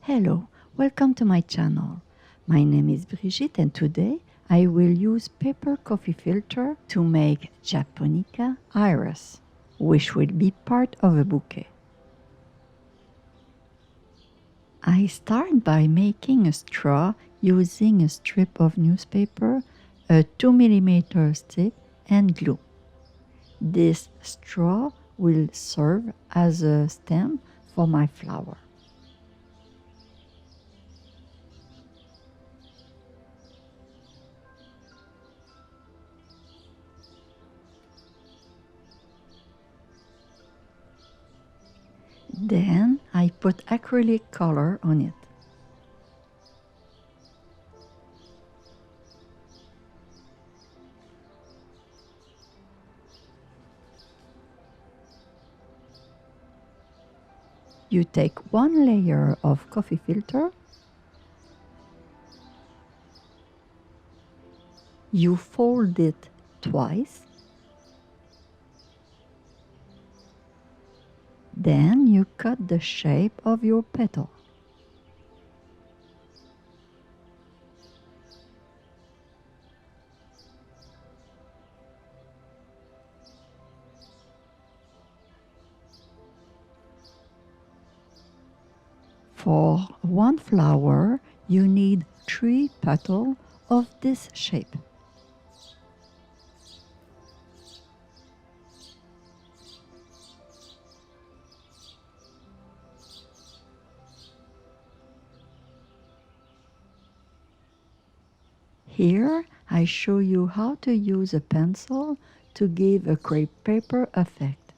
Hello, welcome to my channel. My name is Brigitte and today I will use paper coffee filter to make Japonica Iris, which will be part of a bouquet. I start by making a straw using a strip of newspaper, a 2 mm stick and glue. This straw will serve as a stem for my flower. Then I put acrylic color on it. You take one layer of coffee filter, you fold it twice, then you cut the shape of your petal. For one flower, you need 3 petals of this shape. Here I show you how to use a pencil to give a crepe paper effect.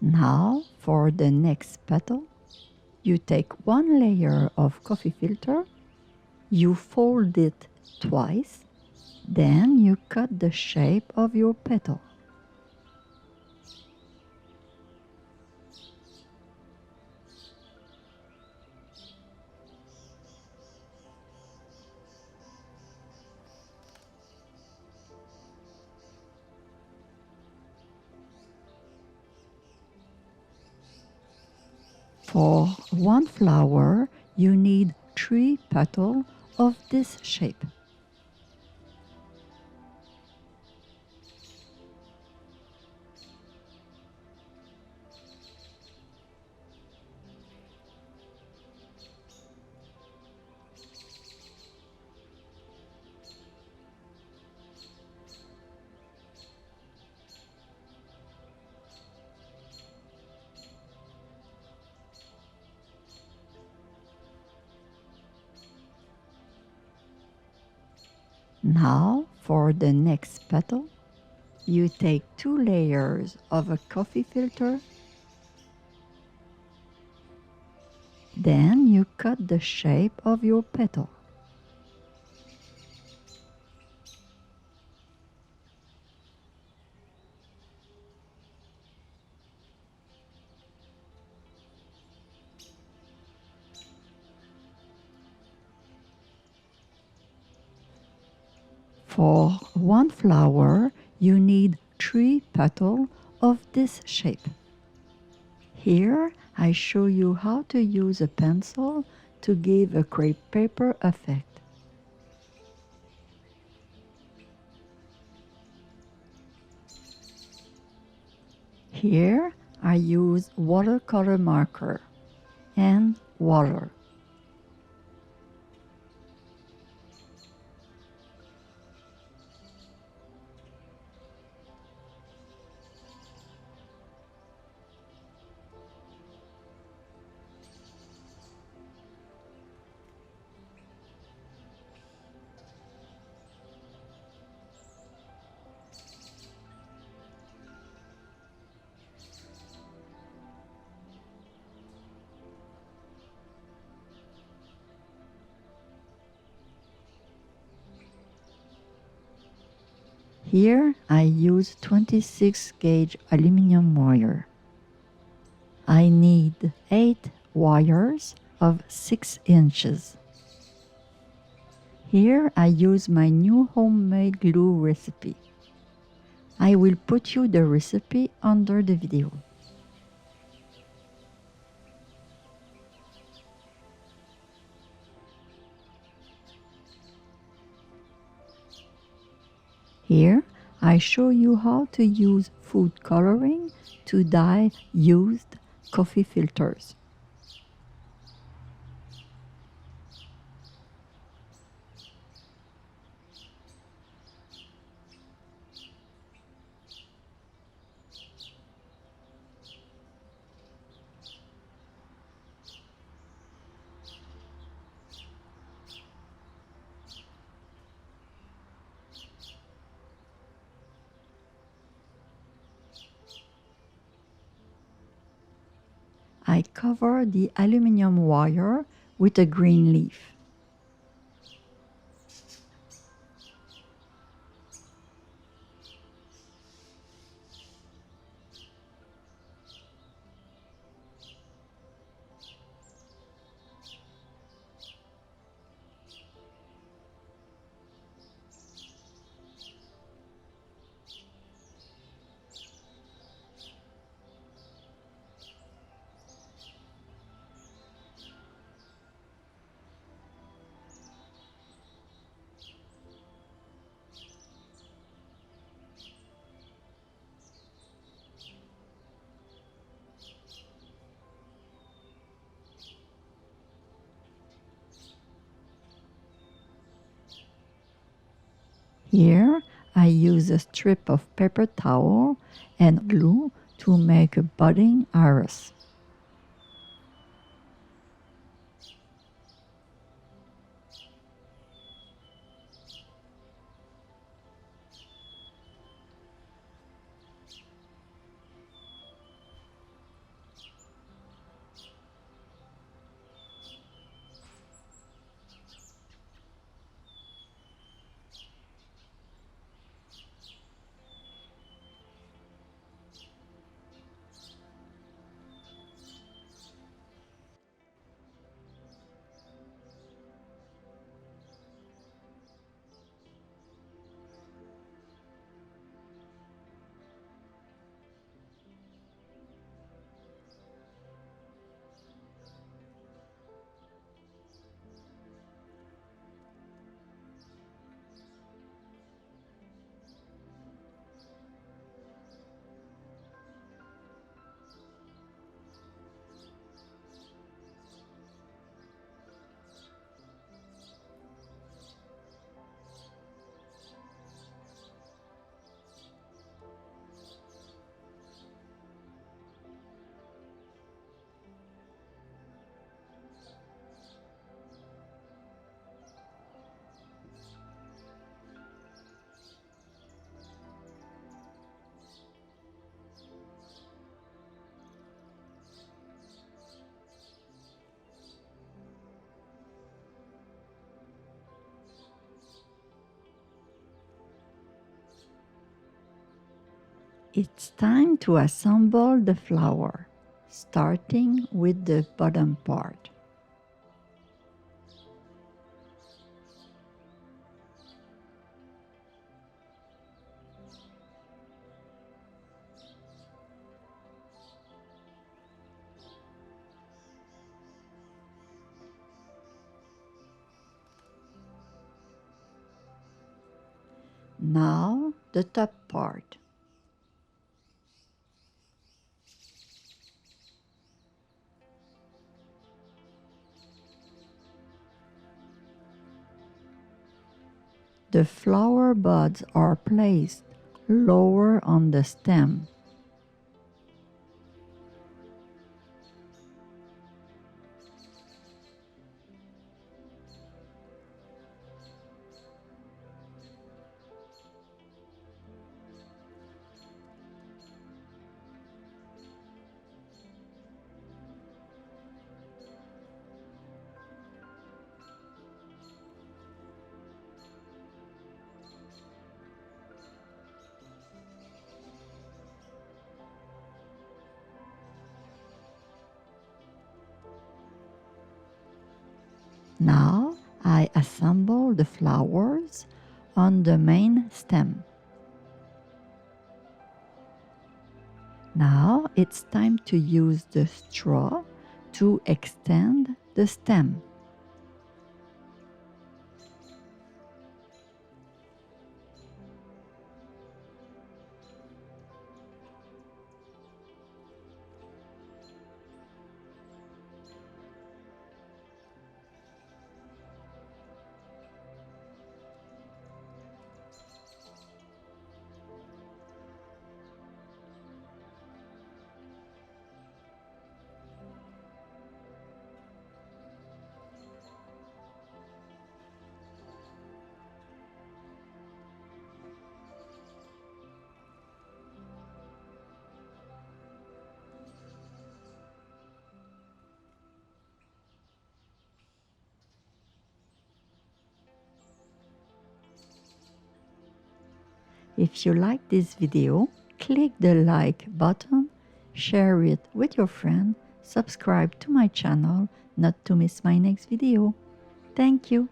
Now for the next petal, you take one layer of coffee filter, you fold it twice, then you cut the shape of your petal. For one flower, you need 3 petals of this shape. Now for the next petal, you take 2 layers of a coffee filter, then you cut the shape of your petal. For one flower, you need 3 petals of this shape. Here I show you how to use a pencil to give a crepe paper effect. Here I use watercolor marker and water. Here I use 26 gauge aluminum wire. I need 8 wires of 6 inches. Here I use my new homemade glue recipe. I will put you the recipe under the video. Here I show you how to use food coloring to dye used coffee filters. I cover the aluminum wire with a green leaf. Here I use a strip of paper towel and glue to make a budding iris. It's time to assemble the flower, starting with the bottom part. Now the top part. The flower buds are placed lower on the stem. Now I assemble the flowers on the main stem. Now it's time to use the straw to extend the stem. If you like this video, click the like button, share it with your friend, subscribe to my channel not to miss my next video. Thank you.